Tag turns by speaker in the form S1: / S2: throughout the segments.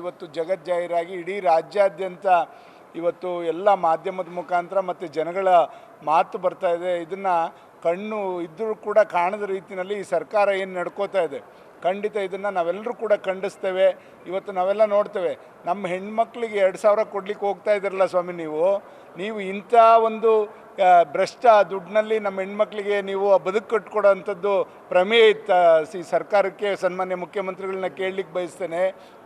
S1: ಇವತ್ತು ಜಗಜ್ಜಾಹೀರಾಗಿ ಇಡೀ ರಾಜ್ಯಾದ್ಯಂತ ಇವತ್ತು ಎಲ್ಲ ಮಾಧ್ಯಮದ ಮುಖಾಂತರ ಮತ್ತು ಜನಗಳ ಮಾತು ಬರ್ತಾ ಇದೆ. ಇದನ್ನು ಕಣ್ಣು ಇದ್ದರೂ ಕೂಡ ಕಾಣದ ರೀತಿಯಲ್ಲಿ ಈ ಸರ್ಕಾರ ಏನು ನಡ್ಕೋತಾ ಇದೆ, ಖಂಡಿತ ಇದನ್ನು ನಾವೆಲ್ಲರೂ ಕೂಡ ಖಂಡಿಸ್ತೇವೆ. ಇವತ್ತು ನಾವೆಲ್ಲ ನೋಡ್ತೇವೆ, ನಮ್ಮ ಹೆಣ್ಮಕ್ಳಿಗೆ 2000 ಕೊಡ್ಲಿಕ್ಕೆ ಹೋಗ್ತಾ ಇದ್ದೀರಲ್ಲ ಸ್ವಾಮಿ, ನೀವು ಇಂಥ ಒಂದು ಭ್ರಷ್ಟ ದುಡ್ಡಿನಲ್ಲಿ ನಮ್ಮ ಹೆಣ್ಮಕ್ಳಿಗೆ ನೀವು ಬದುಕು ಕಟ್ಕೊಡೋ ಅಂಥದ್ದು ಪ್ರಮೇಯ ಈ ಸರ್ಕಾರಕ್ಕೆ ಸನ್ಮಾನ್ಯ ಮುಖ್ಯಮಂತ್ರಿಗಳನ್ನ ಕೇಳಲಿಕ್ಕೆ ಬಯಸ್ತೇನೆ.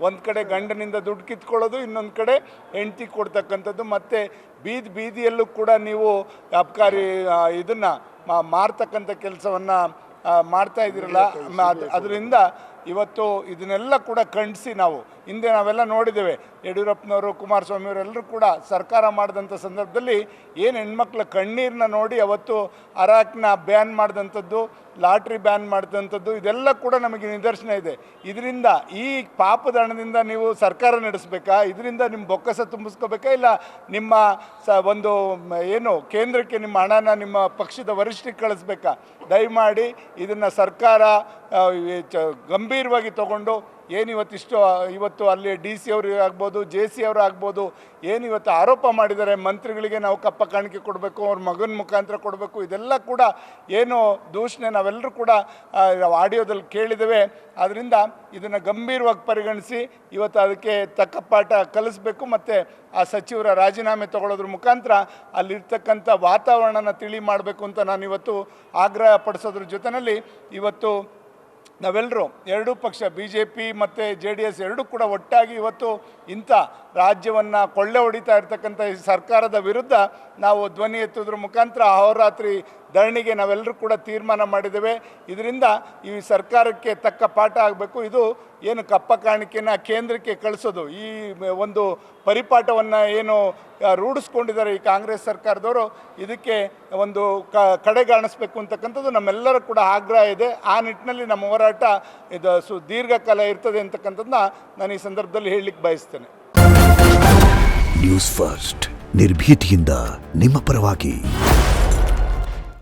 S1: ಒಂದು ಕಡೆ ಗಂಡನಿಂದ ದುಡ್ಡು ಕಿತ್ಕೊಳ್ಳೋದು, ಇನ್ನೊಂದು ಕಡೆ ಹೆಂಡತಿ ಕೊಡ್ತಕ್ಕಂಥದ್ದು, ಮತ್ತು ಬೀದಿಯಲ್ಲೂ ಕೂಡ ನೀವು ಅಬ್ಕಾರಿ ಇದನ್ನು ಮಾರ್ತಕ್ಕಂಥ ಕೆಲಸವನ್ನು ಮಾಡ್ತಾ ಇದ್ದೀರಲ್ಲ. ಅದರಿಂದ ಇವತ್ತು ಇದನ್ನೆಲ್ಲ ಕೂಡ ಖಂಡಿಸಿ ನಾವು ಹಿಂದೆ ನಾವೆಲ್ಲ ನೋಡಿದ್ದೇವೆ. ಯಡಿಯೂರಪ್ಪನವರು, ಕುಮಾರಸ್ವಾಮಿಯವರೆಲ್ಲರೂ ಕೂಡ ಸರ್ಕಾರ ಮಾಡಿದಂಥ ಸಂದರ್ಭದಲ್ಲಿ ಏನು ಹೆಣ್ಮಕ್ಳ ಕಣ್ಣೀರನ್ನ ನೋಡಿ ಅವತ್ತು ಅರಾಕ್ನ ಬ್ಯಾನ್ ಮಾಡಿದಂಥದ್ದು, ಲಾಟ್ರಿ ಬ್ಯಾನ್ ಮಾಡಿದಂಥದ್ದು, ಇದೆಲ್ಲ ಕೂಡ ನಮಗೆ ನಿದರ್ಶನ ಇದೆ. ಇದರಿಂದ ಈ ಪಾಪದ ಹಣದಿಂದ ನೀವು ಸರ್ಕಾರ ನಡೆಸಬೇಕಾ? ಇದರಿಂದ ನಿಮ್ಮ ಬೊಕ್ಕಸ ತುಂಬಿಸ್ಕೋಬೇಕಾ? ಇಲ್ಲ ನಿಮ್ಮ ಒಂದು ಏನು ಕೇಂದ್ರಕ್ಕೆ ನಿಮ್ಮ ಹಣನ ನಿಮ್ಮ ಪಕ್ಷದ ವರಿಷ್ಠರಿಗೆ ಕಳಿಸ್ಬೇಕಾ? ದಯಮಾಡಿ ಇದನ್ನು ಸರ್ಕಾರ ಗಂಭೀರವಾಗಿ ತಗೊಂಡು ಇವತ್ತು ಅಲ್ಲಿ DC ಅವರು ಆಗ್ಬೋದು, JC ಅವರು ಆಗ್ಬೋದು, ಇವತ್ತು ಆರೋಪ ಮಾಡಿದ್ದಾರೆ ಮಂತ್ರಿಗಳಿಗೆ ನಾವು ಕಪ್ಪ ಕಾಣಿಕೆ ಕೊಡಬೇಕು, ಅವ್ರ ಮಗನ ಮುಖಾಂತರ ಕೊಡಬೇಕು, ಇದೆಲ್ಲ ಕೂಡ ದೂಷಣೆ ನಾವೆಲ್ಲರೂ ಕೂಡ ಆಡಿಯೋದಲ್ಲಿ ಕೇಳಿದ್ದೇವೆ. ಆದ್ದರಿಂದ ಇದನ್ನು ಗಂಭೀರವಾಗಿ ಪರಿಗಣಿಸಿ ಇವತ್ತು ಅದಕ್ಕೆ ತಕ್ಕ ಪಾಠ ಕಲಿಸ್ಬೇಕು. ಮತ್ತು ಆ ಸಚಿವರ ರಾಜೀನಾಮೆ ತಗೊಳ್ಳೋದ್ರ ಮುಖಾಂತರ ಅಲ್ಲಿರ್ತಕ್ಕಂಥ ವಾತಾವರಣನ ತಿಳಿ ಮಾಡಬೇಕು ಅಂತ ನಾನು ಇವತ್ತು ಆಗ್ರಹ ಪಡಿಸೋದ್ರ ಜೊತೆಯಲ್ಲಿ ಇವತ್ತು ನಾವೆಲ್ಲರೂ ಎರಡೂ ಪಕ್ಷ BJP ಮತ್ತು JDS ಎರಡೂ ಕೂಡ ಒಟ್ಟಾಗಿ ಇವತ್ತು ಇಂಥ ರಾಜ್ಯವನ್ನು ಕೊಳ್ಳೆ ಹೊಡಿತಾ ಇರ್ತಕ್ಕಂಥ ಈ ಸರ್ಕಾರದ ವಿರುದ್ಧ ನಾವು ಧ್ವನಿ ಎತ್ತೋದ್ರ ಮುಖಾಂತರ ಅಹೋರಾತ್ರಿ ಧರಣಿಗೆ ನಾವೆಲ್ಲರೂ ಕೂಡ ತೀರ್ಮಾನ ಮಾಡಿದ್ದೇವೆ. ಇದರಿಂದ ಈ ಸರ್ಕಾರಕ್ಕೆ ತಕ್ಕ ಪಾಠ ಆಗಬೇಕು. ಇದು ಏನು ಕಪ್ಪ ಕಾಣಿಕೆನ ಕೇಂದ್ರಕ್ಕೆ ಕಳಿಸೋದು, ಈ ಒಂದು ಪರಿಪಾಠವನ್ನು ರೂಢಿಸ್ಕೊಂಡಿದ್ದಾರೆ ಈ ಕಾಂಗ್ರೆಸ್ ಸರ್ಕಾರದವರು, ಇದಕ್ಕೆ ಒಂದು ಕಡೆಗಾಣಿಸ್ಬೇಕು ಅಂತಕ್ಕಂಥದ್ದು ನಮ್ಮೆಲ್ಲರ ಕೂಡ ಆಗ್ರಹ ಇದೆ. ಆ ನಿಟ್ಟಿನಲ್ಲಿ ನಮ್ಮ ಹೋರಾಟ ಇದು ದೀರ್ಘಕಾಲ ಇರ್ತದೆ ಅಂತಕ್ಕಂಥದ್ದನ್ನ ನಾನು ಈ ಸಂದರ್ಭದಲ್ಲಿ ಹೇಳಲಿಕ್ಕೆ ಬಯಸ್ತೇನೆ.
S2: ನ್ಯೂಸ್ ಫಸ್ಟ್, ನಿರ್ಭೀತಿಯಿಂದ ನಿಮ್ಮ ಪರವಾಗಿ.